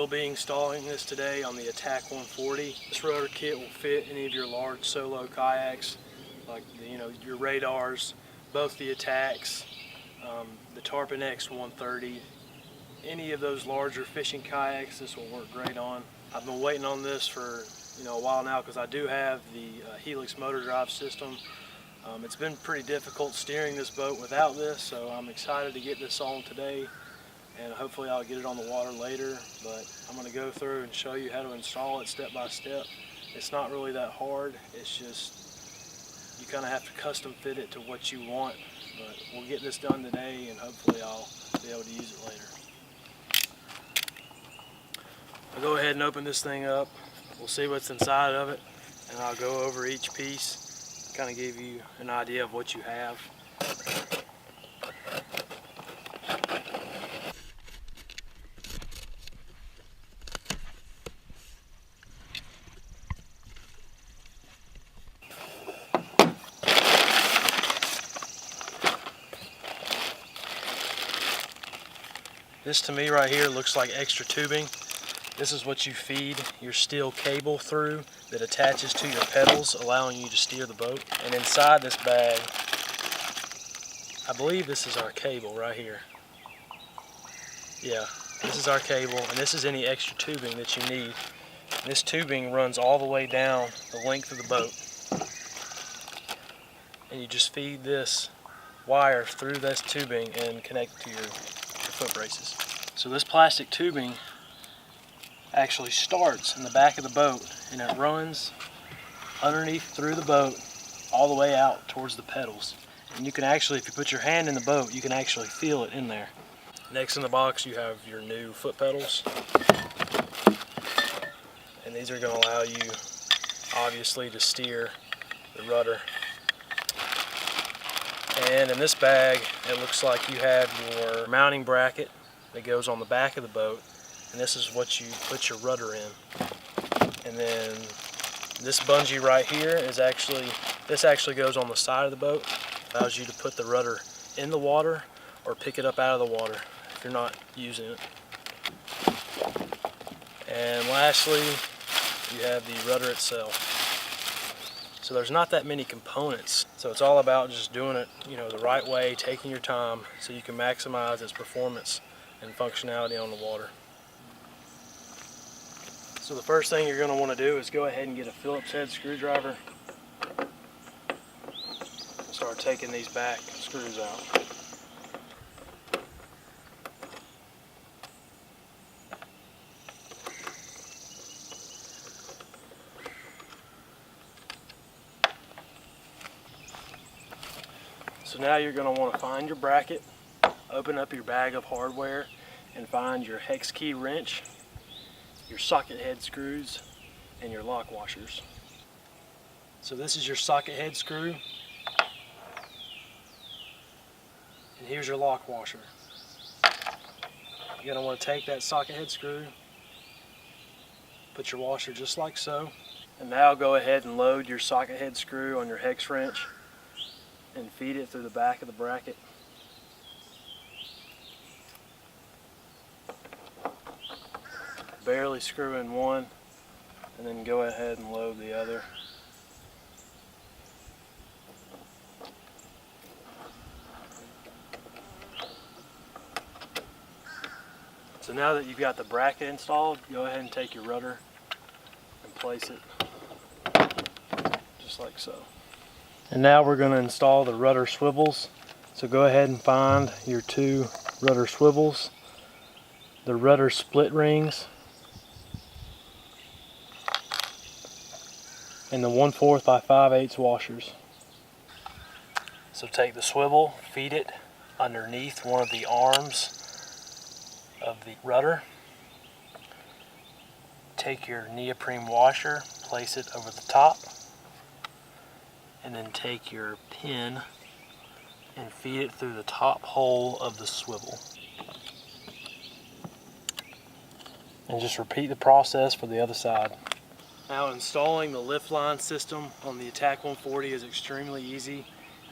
be installing this today on the ATAK 140. This rudder kit will fit any of your large solo kayaks, like your radars, both the ATAKs, the Tarpon X 130, any of those larger fishing kayaks. This will work great on. I've been waiting on this for a while now because I do have the Helix motor drive system. It's been pretty difficult steering this boat without this, so I'm excited to get this on today, and hopefully I'll get it on the water later. But I'm going to go through and show you how to install it step by step. It's not really that hard. It's just you kind of have to custom fit it to what you want. But we'll get this done today, and hopefully I'll be able to use it later. I'll go ahead and open this thing up. We'll see what's inside of it, and I'll go over each piece, kind of give you an idea of what you have. This to me right here looks like extra tubing. This is what you feed your steel cable through that attaches to your pedals, allowing you to steer the boat. And inside this bag, I believe this is our cable right here. Yeah, this is our cable, and this is any extra tubing that you need. This tubing runs all the way down the length of the boat. And you just feed this wire through this tubing and connect it to your foot braces. So this plastic tubing actually starts in the back of the boat, and it runs underneath through the boat all the way out towards the pedals. And you can actually, if you put your hand in the boat, you can actually feel it in there. Next in the box you have your new foot pedals, and these are going to allow you obviously to steer the rudder. And in this bag it looks like you have your mounting bracket that goes on the back of the boat, and this is what you put your rudder in. And then this bungee right here is actually goes on the side of the boat. Allows you to put the rudder in the water or pick it up out of the water if you're not using it. And lastly, you have the rudder itself. So there's not that many components. So it's all about just doing it, the right way, taking your time so you can maximize its performance and functionality on the water. So the first thing you're going to want to do is go ahead and get a Phillips head screwdriver and start taking these back screws out. So now you're going to want to find your bracket, open up your bag of hardware, and find your hex key wrench, your socket head screws, and your lock washers. So this is your socket head screw, and here's your lock washer. You're going to want to take that socket head screw, put your washer just like so, and now go ahead and load your socket head screw on your hex wrench and feed it through the back of the bracket. Barely screw in one, and then go ahead and load the other. So now that you've got the bracket installed, go ahead and take your rudder and place it just like so. And now we're going to install the rudder swivels. So go ahead and find your two rudder swivels, the rudder split rings, and the 1/4 by 5/8 washers. So take the swivel, feed it underneath one of the arms of the rudder. Take your neoprene washer, place it over the top, and then take your pin and feed it through the top hole of the swivel. And just repeat the process for the other side. Now, installing the lift line system on the ATAK 140 is extremely easy.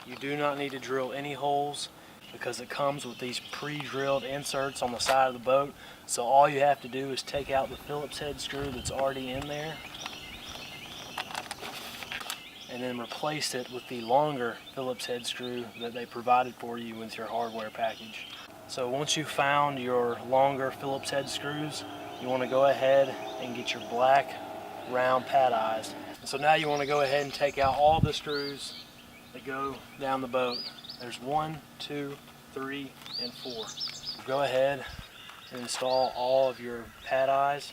You do not need to drill any holes. because it comes with these pre-drilled inserts on the side of the boat. So all you have to do is take out the Phillips head screw that's already in there and then replace it with the longer Phillips head screw that they provided for you with your hardware package. So once you've found your longer Phillips head screws, you want to go ahead and get your black round pad eyes. So now you want to go ahead and take out all the screws that go down the boat. There's 1, 2, 3, and 4. Go ahead and install all of your pad eyes.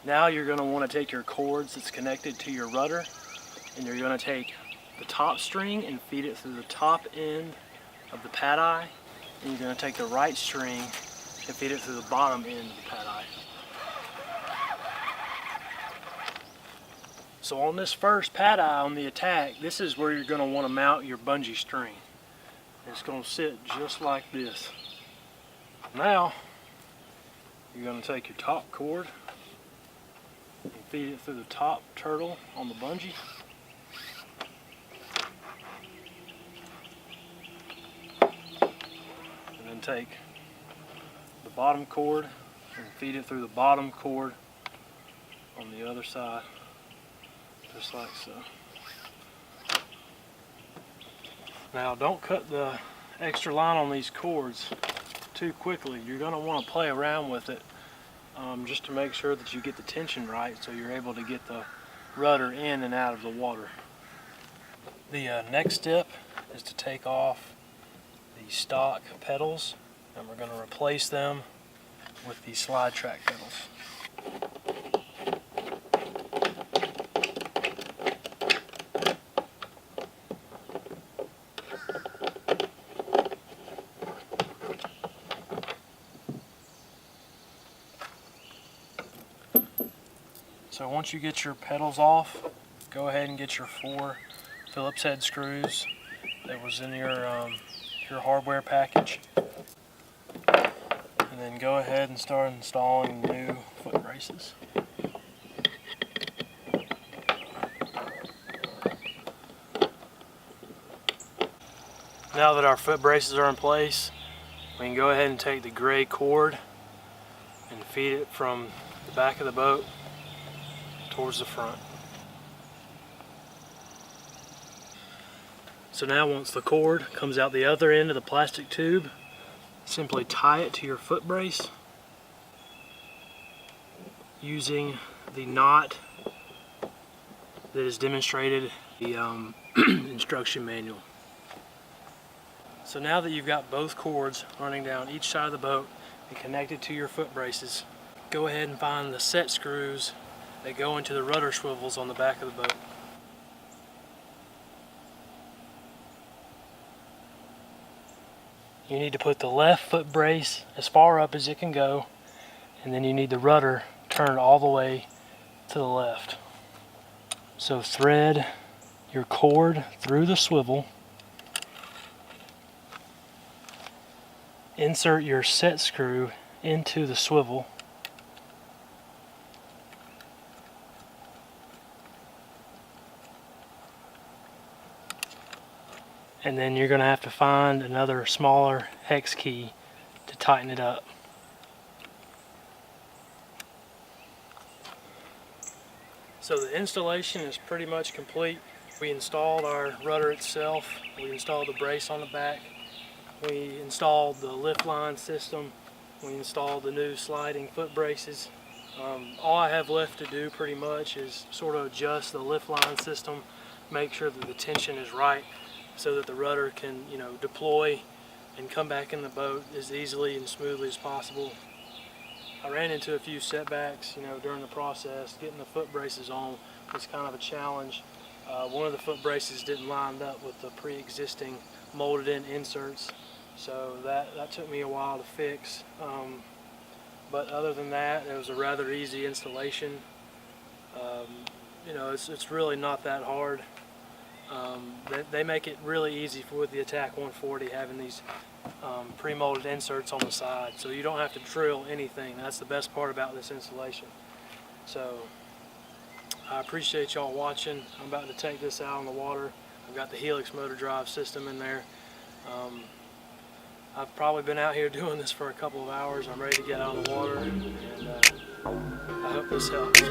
Now you're going to want to take your cords that's connected to your rudder, and you're going to take the top string and feed it through the top end of the pad eye, and you're going to take the right string and feed it through the bottom end of the pad eye. So on this first pad eye on the ATAK, this is where you're going to want to mount your bungee string. It's going to sit just like this. Now you're going to take your top cord and feed it through the top turtle on the bungee. And then take the bottom cord and feed it through the bottom cord on the other side, just like so. Now don't cut the extra line on these cords too quickly. You're going to want to play around with it just to make sure that you get the tension right so you're able to get the rudder in and out of the water. The next step is to take off the stock pedals, and we're going to replace them with the slide track pedals. So once you get your pedals off, go ahead and get your 4 Phillips head screws that was in your hardware package, and then go ahead and start installing new foot braces. Now that our foot braces are in place, we can go ahead and take the gray cord and feed it from the back of the boat towards the front. So now once the cord comes out the other end of the plastic tube, simply tie it to your foot brace using the knot that is demonstrated in the instruction manual. So now that you've got both cords running down each side of the boat and connected to your foot braces, go ahead and find the set screws that go into the rudder swivels on the back of the boat. You need to put the left foot brace as far up as it can go, and then you need the rudder turned all the way to the left. So thread your cord through the swivel, insert your set screw into the swivel, and then you're going to have to find another smaller hex key to tighten it up. So the installation is pretty much complete. We installed our rudder itself, we installed the brace on the back, we installed the lift line system, we installed the new sliding foot braces. All I have left to do pretty much is sort of adjust the lift line system, make sure that the tension is right, so that the rudder can, deploy and come back in the boat as easily and smoothly as possible. I ran into a few setbacks, during the process. Getting the foot braces on was kind of a challenge. One of the foot braces didn't line up with the pre-existing molded in inserts, so that took me a while to fix. But other than that, it was a rather easy installation. It's really not that hard. They make it really easy with the ATAK 140, having these pre-molded inserts on the side, so you don't have to drill anything. That's the best part about this installation. So I appreciate y'all watching. I'm about to take this out on the water. I've got the Helix motor drive system in there. I've probably been out here doing this for a couple of hours. I'm ready to get out on the water, and I hope this helps.